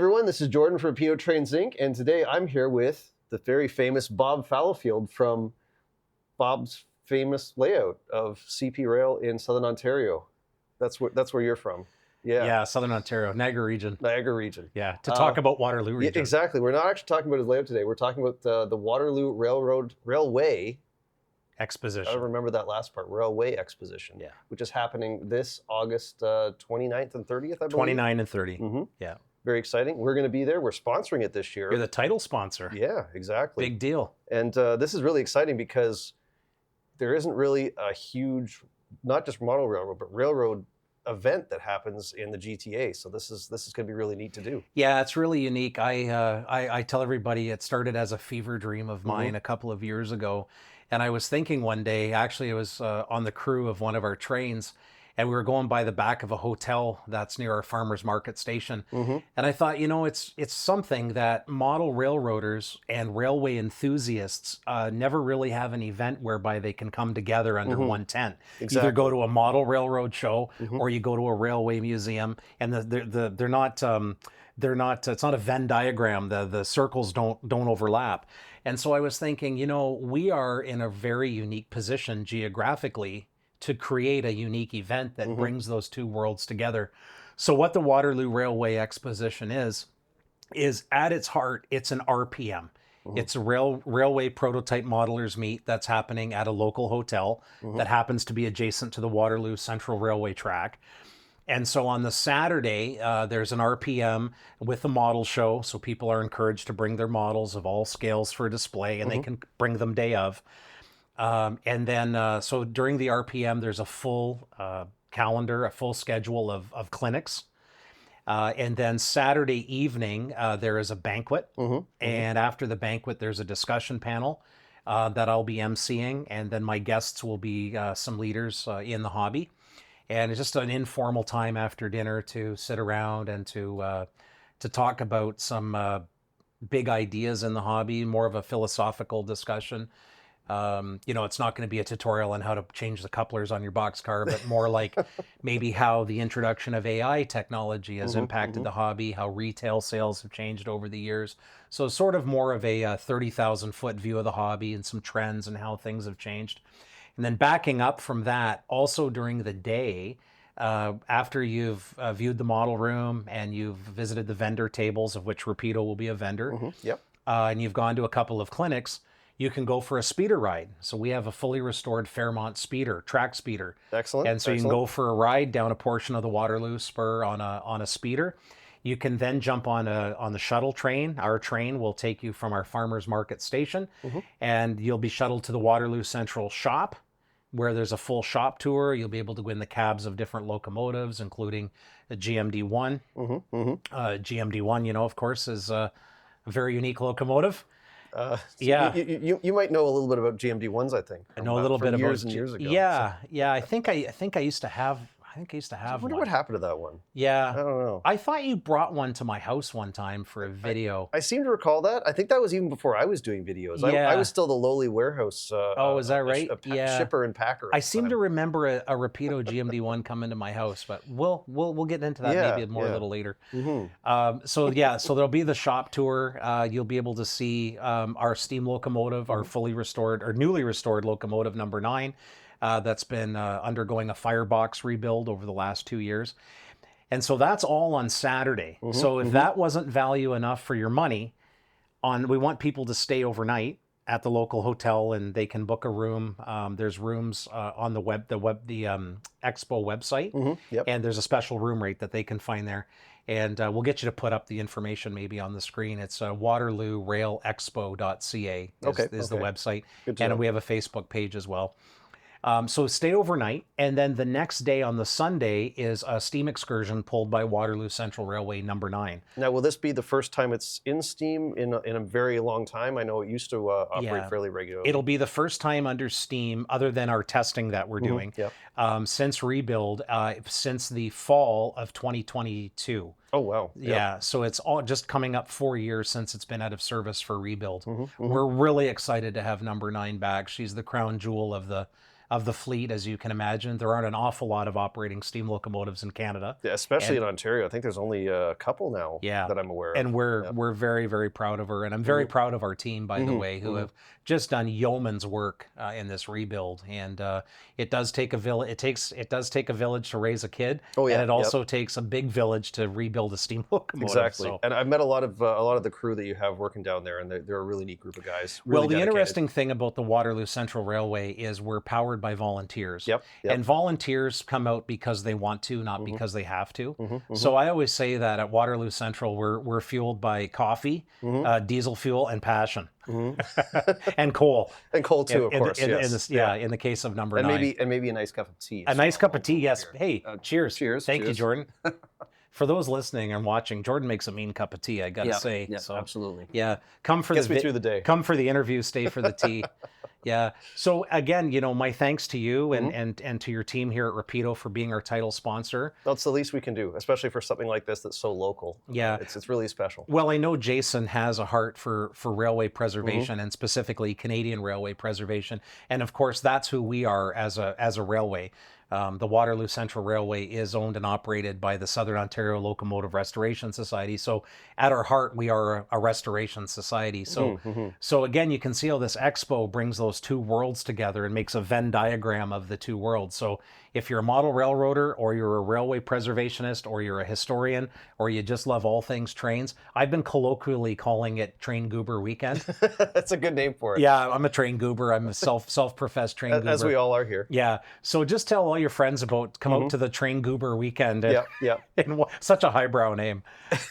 everyone, this is Jordan from Rapido Trains Inc. And today I'm here with the very famous Bob Fallowfield from Bob's famous layout of CP Rail in Southern Ontario. That's where you're from. Yeah, Southern Ontario, Niagara region. Niagara region. Yeah, to talk about Waterloo region. Yeah, exactly. We're not actually talking about his layout today. We're talking about the Waterloo Railway Exposition. I don't remember that last part. Railway Exposition. Yeah. Which is happening this August 29th and 30th, I believe. 29 and 30. Mm-hmm. Yeah. Very exciting. We're going to be there. We're sponsoring it this year. You're the title sponsor. Yeah, exactly. Big deal. And this is really exciting because there isn't really a huge, not just model railroad, but railroad event that happens in the GTA. So this is going to be really neat to do. Yeah, it's really unique. I tell everybody it started as a fever dream of mine a couple of years ago. And I was thinking one day, actually, I was on the crew of one of our trains, and we were going by the back of a hotel that's near our farmers market station. And I thought, you know, it's something that model railroaders and railway enthusiasts never really have an event whereby they can come together under one tent. Exactly. Either go to a model railroad show or you go to a railway museum, and they're not. It's not a Venn diagram. The circles don't overlap. And so I was thinking, you know, we are in a very unique position geographically to create a unique event that brings those two worlds together. So what the Waterloo Railway Exposition is at its heart, it's an RPM. It's a railway prototype modelers meet that's happening at a local hotel that happens to be adjacent to the Waterloo Central Railway track. And so on the Saturday, there's an RPM with a model show. So people are encouraged to bring their models of all scales for display, and they can bring them day of. And then, so during the RPM, there's a full calendar, a full schedule of clinics. And then Saturday evening, there is a banquet. And after the banquet, there's a discussion panel that I'll be emceeing. And then my guests will be some leaders in the hobby. And it's just an informal time after dinner to sit around and to talk about some big ideas in the hobby, more of a philosophical discussion. You know, it's not going to be a tutorial on how to change the couplers on your boxcar, but more like maybe how the introduction of AI technology has impacted the hobby, how retail sales have changed over the years. So sort of more of a 30,000 foot view of the hobby and some trends and how things have changed. And then backing up from that, also during the day, after you've viewed the model room and you've visited the vendor tables, of which Rapido will be a vendor, and you've gone to a couple of clinics, you can go for a speeder ride. So we have a fully restored Fairmont speeder, track speeder. Excellent. And so you can go for a ride down a portion of the Waterloo spur on a speeder. You can then jump on the shuttle train. Our train will take you from our farmers market station, and you'll be shuttled to the Waterloo Central shop, where there's a full shop tour. You'll be able to go in the cabs of different locomotives, including the GMD1. GMD1, you know, of course, is a very unique locomotive. So you might know a little bit about GMD1s, I think. I know a little bit about years and years ago. Yeah, yeah. I think I used to have. I wonder what happened to that one. Yeah. I don't know. I thought you brought one to my house one time for a video. I seem to recall that. I think that was even before I was doing videos. Yeah. I was still the lowly warehouse is that right? Shipper and packer. I seem to remember a Rapido GMD1 coming to my house, but we'll get into that maybe more a little later. So there'll be the shop tour. You'll be able to see our steam locomotive, our fully restored or newly restored locomotive number 9. That's been undergoing a firebox rebuild over the last 2 years. And so that's all on Saturday. So if that wasn't value enough for your money, we want people to stay overnight at the local hotel, and they can book a room. There's rooms on the Expo website, and there's a special room rate that they can find there. And we'll get you to put up the information maybe on the screen. It's waterloorailexpo.ca is the website. And we have a Facebook page as well. So stay overnight, and then the next day on the Sunday is a steam excursion pulled by Waterloo Central Railway number 9. Now, will this be the first time it's in steam in a very long time? I know it used to operate fairly regularly. It'll be the first time under steam, other than our testing that we're doing, since rebuild, since the fall of 2022. Oh, wow. Yeah, so it's all just coming up 4 years since it's been out of service for rebuild. We're really excited to have number 9 back. She's the crown jewel of the of the fleet, as you can imagine. There aren't an awful lot of operating steam locomotives in Canada. Yeah, especially And in Ontario. I think there's only a couple now yeah, that I'm aware of. and we're Yep. we're very, very proud of her, and I'm very proud of our team, by the way, who have just done yeoman's work in this rebuild. And it does take a village. It does take a village to raise a kid, Oh yeah, and it yep. also takes a big village to rebuild a steam locomotive. Exactly. So. And I've met a lot of the crew that you have working down there, and they're a really neat group of guys. Well, Really the dedicated. interesting thing about the Waterloo Central Railway is we're powered by volunteers. Yep. And volunteers come out because they want to, not because they have to. So I always say that at Waterloo Central, we're fueled by coffee, diesel fuel, and passion, and coal. And coal too, of course. In the case of number 9. And maybe a nice cup of tea. A nice cup of tea, yes. Hey, cheers. Cheers. Thank you, Cheers. Jordan. For those listening and watching, Jordan makes a mean cup of tea, I gotta say. Yeah, So, absolutely. yeah, come for Gets me through the day. Come for the interview, stay for the tea. Yeah. So again, my thanks to you and to your team here at Rapido for being our title sponsor. That's the least we can do, especially for something like this that's so local. Yeah. It's really special. Well, I know Jason has a heart for railway preservation and specifically Canadian railway preservation. And of course, that's who we are as a railway. The Waterloo Central Railway is owned and operated by the Southern Ontario Locomotive Restoration Society. So at our heart, we are a restoration society. So, so again, you can see how this expo brings those two worlds together and makes a Venn diagram of the two worlds. So if you're a model railroader, or you're a railway preservationist, or you're a historian, or you just love all things trains, I've been colloquially calling it Train Goober Weekend. That's a good name for it. Yeah, I'm a train goober. I'm a self-professed train goober. As we all are here. Yeah. So just tell all your friends come out to the Train Goober Weekend. Yeah. In such a highbrow name.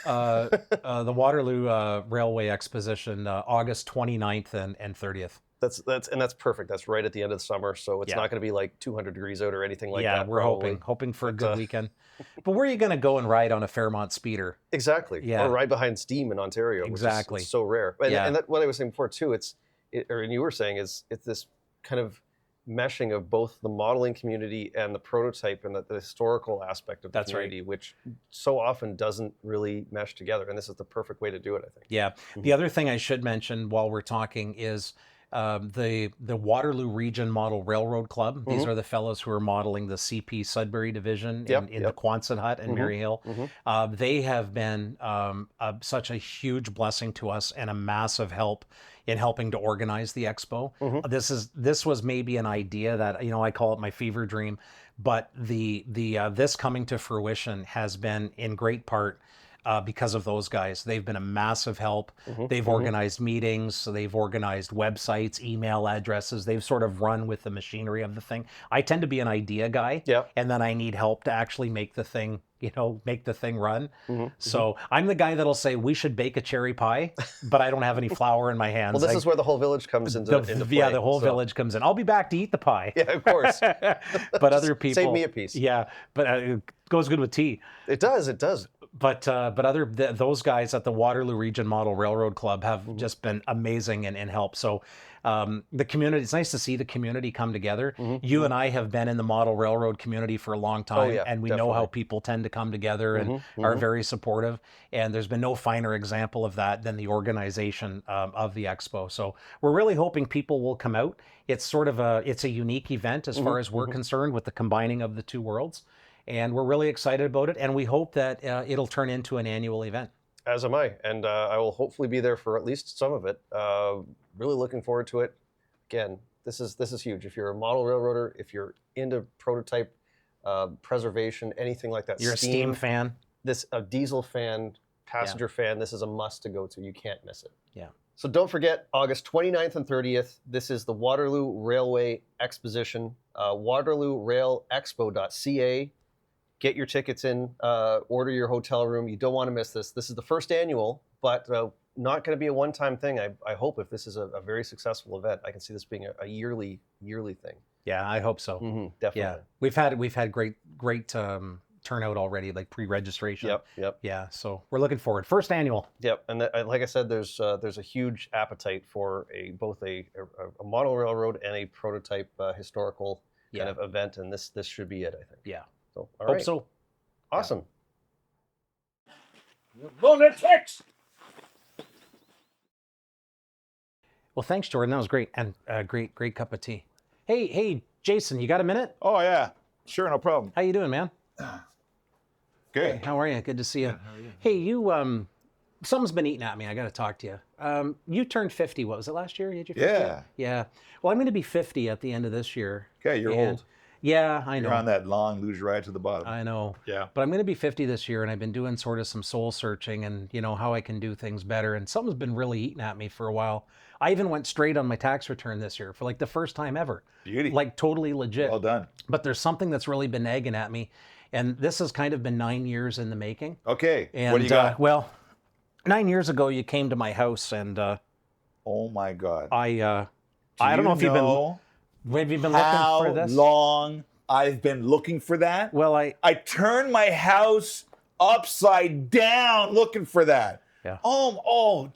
The Waterloo Railway Exposition, August 29th and 30th. That's perfect. That's right at the end of the summer, so it's not going to be like 200 degrees out or anything like that. Yeah, we're hoping for a good weekend. But where are you going to go and ride on a Fairmont speeder? Exactly. Yeah. Or ride behind steam in Ontario. Exactly. Which is so rare. And that, what I was saying before too, and you were saying it's this kind of meshing of both the modeling community and the prototype and the historical aspect of the community, which so often doesn't really mesh together. And this is the perfect way to do it, I think. Yeah. The other thing I should mention while we're talking is the Waterloo Region Model Railroad Club. These are the fellows who are modeling the CP Sudbury division in the Quonset Hut in Maryhill. They have been such a huge blessing to us and a massive help in helping to organize the expo. This was maybe an idea that I call it my fever dream, but this coming to fruition has been in great part because of those guys. They've been a massive help. They've organized meetings, so they've organized websites, email addresses. They've sort of run with the machinery of the thing. I tend to be an idea guy, and then I need help to actually make the thing, run. So I'm the guy that'll say we should bake a cherry pie, but I don't have any flour in my hands. Well, this is where the whole village comes into play. Yeah, the whole village comes in. I'll be back to eat the pie. Yeah, of course. But other people save me a piece. Yeah, but it goes good with tea. It does. But those guys at the Waterloo Region Model Railroad Club have just been amazing and help. So the community, it's nice to see the community come together. You and I have been in the model railroad community for a long time, and we know how people tend to come together and are very supportive. And there's been no finer example of that than the organization of the expo. So we're really hoping people will come out. It's sort of it's a unique event as far as we're concerned, with the combining of the two worlds. And we're really excited about it, and we hope that it'll turn into an annual event. As am I, and I will hopefully be there for at least some of it. Really looking forward to it. Again, this is huge. If you're a model railroader, if you're into prototype preservation, anything like that. You're a steam fan. A diesel fan, passenger fan. This is a must to go to. You can't miss it. Yeah. So don't forget, August 29th and 30th. This is the Waterloo Railway Exposition. WaterlooRailExpo.ca. Get your tickets in, order your hotel room. You don't want to miss this. This is the first annual, but not going to be a one-time thing. I hope if this is a very successful event, I can see this being a yearly thing. Yeah, I hope so. Definitely. Yeah, we've had great turnout already, like pre-registration. Yep. Yeah, so we're looking forward. First annual. Yep, and like I said, there's a huge appetite for both a model railroad and a prototype historical kind of event, and this should be it, I think. Yeah. So, Hope so. Awesome. Lunatics! Well, thanks, Jordan. That was great, and great cup of tea. Hey, Jason, you got a minute? Oh, yeah. Sure, no problem. How you doing, man? Good. How are you? Good to see you. How are you? Hey, something's been eating at me. I got to talk to you. You turned 50. What was it last year? Did you 50? Yeah. Yeah. Well, I'm going to be 50 at the end of this year. Okay, you're And- old. Yeah, I know. You're on that long luge ride to the bottom. I know. Yeah. But I'm going to be 50 this year, and I've been doing sort of some soul searching and, how I can do things better. And something's been really eating at me for a while. I even went straight on my tax return this year for like the first time ever. Beauty. Like totally legit. Well done. But there's something that's really been nagging at me. And this has kind of been 9 years in the making. Okay. And, what do you got? well, 9 years ago, you came to my house, and Oh, my God. I don't know if you've been looking for this. How long I've been looking for that? Well, I turned my house upside down looking for that. Yeah.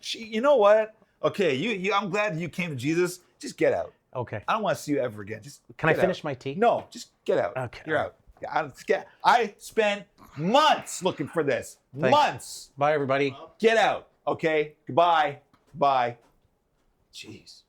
Gee, you know what? Okay, I'm glad you came to Jesus. Just get out. okay. I don't want to see you ever again. Just Can I get finish out. my tea? No, just get out. Okay. You're out. Yeah, I spent months looking for this. Thanks. Months. Bye, everybody. Get out. Okay. Goodbye. Bye. Jeez.